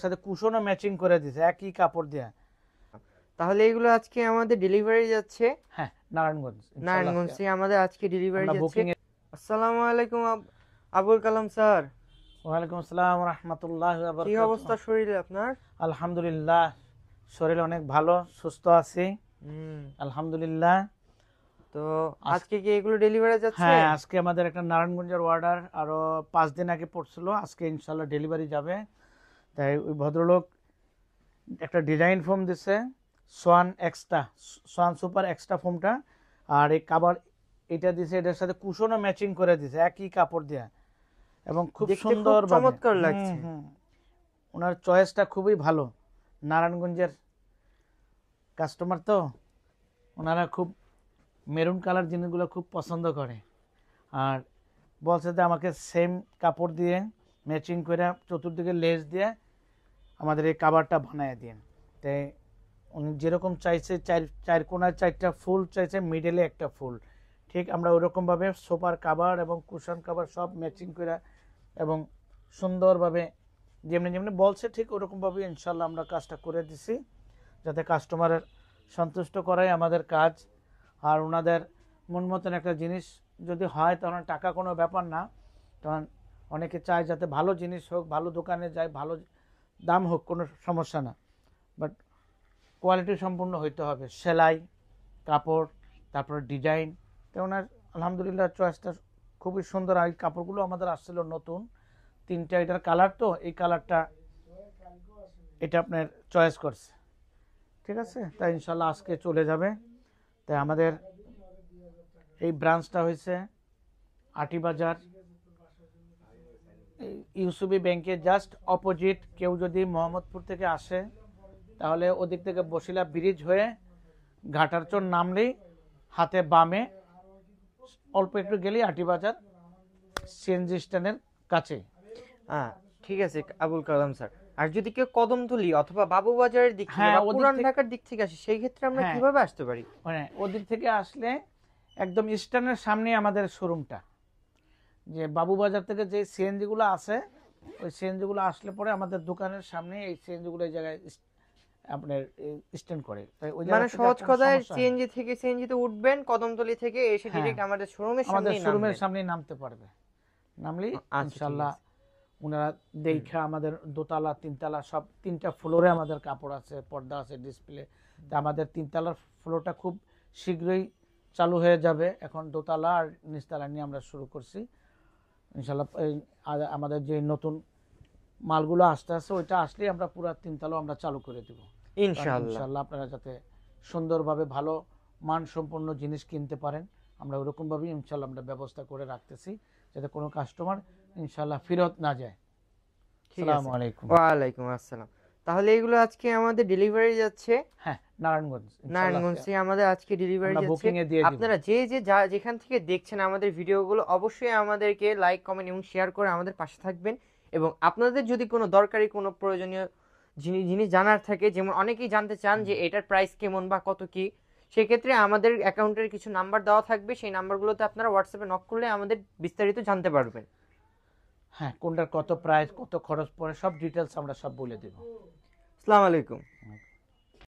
সাথে কুশনও ম্যাচিং করে দিছে একই কাপড় দিয়ে। তাহলে এগুলো আজকে আমাদের ডেলিভারি যাচ্ছে। হ্যাঁ, নারায়ণগঞ্জ। নারায়ণগঞ্জ থেকে আমাদের আজকে ডেলিভারি আমরা যাচ্ছে। বুকিং এ। আসসালামু আলাইকুম আবুল কালাম স্যার। ওয়ালাইকুম আসসালাম ওয়া রাহমাতুল্লাহি ওয়া কি বারাকাতুহু। অবস্থা শরীরে আপনার? আলহামদুলিল্লাহ, শরীর অনেক ভালো, সুস্থ আছি আলহামদুলিল্লাহ। তো আজকে কি এগুলো ডেলিভারি যাচ্ছে? হ্যাঁ, আজকে আমাদের একটা নারায়ণগঞ্জের অর্ডার আরো 5 দিন আগে পড়ছিল, আজকে ইনশাআল্লাহ ডেলিভারি যাবে। তাই ওই ভদ্রলোক একটা ডিজাইন ফোম দিছে, সোয়ান সুপার এক্সট্রা ফোমটা, আর এই কাভার এটা দিছে, এটার সাথে কুশনও ম্যাচিং করে দিছে একই কাপড় দিয়ে, এবং খুব সুন্দর চমৎকার লাগছে। ওনার চয়েসটা খুবই ভালো। নারায়ণগঞ্জের কাস্টমার তো, ওনারা খুব মেরুন কালার জিনিসগুলো খুব পছন্দ করে, আর বলছে যে আমাকে সেম কাপড় দিয়ে ম্যাচিং করে চতুর্দিকে লেস দিয়ে আমাদের এই কাভারটা বানিয়ে দিন। তাই উনি যেরকম চাইছে, চার কোনায় 4টা ফুল চাইছে, মিডলে একটা ফুল, ঠিক আমরা ওইরকমভাবে সোফার কাভার এবং কুশন কাভার সব ম্যাচিং করে এবং সুন্দরভাবে যেমনি যেমনি বলছে ঠিক ওরকমভাবে ইনশাল্লাহ আমরা কাজটা করে দিছি, যাতে কাস্টমারের সন্তুষ্ট করাই আমাদের কাজ। আর ওনাদের মন মতন একটা জিনিস যদি হয় তখন টাকা কোনো ব্যাপার না, তখন অনেকে চায় যাতে ভালো জিনিস হোক, ভালো দোকানে যায়, ভালো দাম হোক, কোনো সমস্যা না, বাট কোয়ালিটি সম্পূর্ণ হইতে হবে। সেলাই, কাপড়, তারপর ডিজাইন, তো ওনার আলহামদুলিল্লাহ চয়েসটা খুবই সুন্দর। আর এই কাপড়গুলো আমাদের আসছিল নতুন 3টা, এটার কালার তো এই কালারটা এটা আপনার চয়েস করছে, ঠিক আছে। তাই ইনশাল্লাহ আজকে চলে যাবে। তাই আমাদের এই ব্রাঞ্চটা হয়েছে আটিবাজার ইউসুবি ব্যাংকের জাস্ট অপোজিট। কেউ যদি মোহাম্মদপুর থেকে আসে তাহলে ওদিক থেকে বসিলা ব্রিজ হয়ে ঘাটারচর নামলেই হাতে বামে অল্প একটু গেলেই আটিবাজার সিএনজি স্ট্যান্ডের কাছে। ঠিক আছে আবুল কালাম স্যার। আর যদি কেউ কদমতলী অথবা বাবুবাজারের দিক থেকে বা পুরান ঢাকার দিক থেকে আসে, সেই ক্ষেত্রে আমরা কিভাবে আসতে পারি? মানে ওদিক থেকে আসলে একদম স্ট্যান্ডের সামনে আমাদের শোরুমটা, যে বাবুবাজার থেকে যে সিএনজি গুলো আছে ওই সিএনজি গুলো আসলে পরে আমাদের দোকানের সামনে এই সিএনজি গুলো এই জায়গায় আপনার স্ট্যান্ড করে। তাই ওই মানে সহজ কথায় সিএনজি থেকে সিএনজি তে উঠবেন, কদমতলী থেকে এসে ডাইরেক্ট আমাদের শোরুমের সামনেই নামতে পারবে। নামলি ইনশাআল্লাহ ওনারা দেখা আমাদের দোতলা 3তলা সব 3টা ফ্লোরে আমাদের কাপড় আছে, পর্দা আছে, ডিসপ্লে। তা আমাদের 3তলার ফ্লোরটা খুব শীঘ্রই চালু হয়ে যাবে। এখন দোতলা আর নিচতলা নিয়ে আমরা শুরু করছি ইনশাআল্লাহ। আমাদের যে নতুন মালগুলো আসতে আছে ওইটা আসলেই আমরা পুরো 3তলা আমরা চালু করে দেব ইনশাআল্লাহ। আপনারা যাতে সুন্দরভাবে ভালো মানসম্পন্ন জিনিস কিনতে পারেন, আমরা ওরকমভাবেই ইনশাআল্লাহ আমরা ব্যবস্থা করে রাখতেছি, যাতে কোনো কাস্টমার ইনশাআল্লাহ ফেরত না যায়। আসসালামু আলাইকুম। ওয়ালাইকুম আসসালাম। তাহলে এগুলো আজকে আমাদের ডেলিভারি যাচ্ছে। হ্যাঁ, নারায়ণগঞ্জ থেকে আমাদের আজকে ডেলিভারি যাচ্ছে। আপনারা যেখান থেকে দেখছেন আমাদের ভিডিওগুলো, অবশ্যই আমাদেরকে লাইক, কমেন্ট এবং শেয়ার করে আমাদের পাশে থাকবেন। এবং আপনাদের যদি কোনো দরকারি কোনো প্রয়োজনীয় জিনিস জানার থাকে, যেমন অনেকেই জানতে চান যে এটার প্রাইস কেমন বা কত কি, সেক্ষেত্রে আমাদের অ্যাকাউন্টের কিছু নাম্বার দেওয়া থাকবে, সেই নাম্বারগুলোতে আপনারা হোয়াটসঅ্যাপে নক করলে আমাদের বিস্তারিত জানতে পারবেন। হ্যাঁ, কোনটার কত প্রাইস, কত খরচ পড়ে, সব ডিটেলস আমরা সব বলে দেব। আসসালামু আলাইকুম।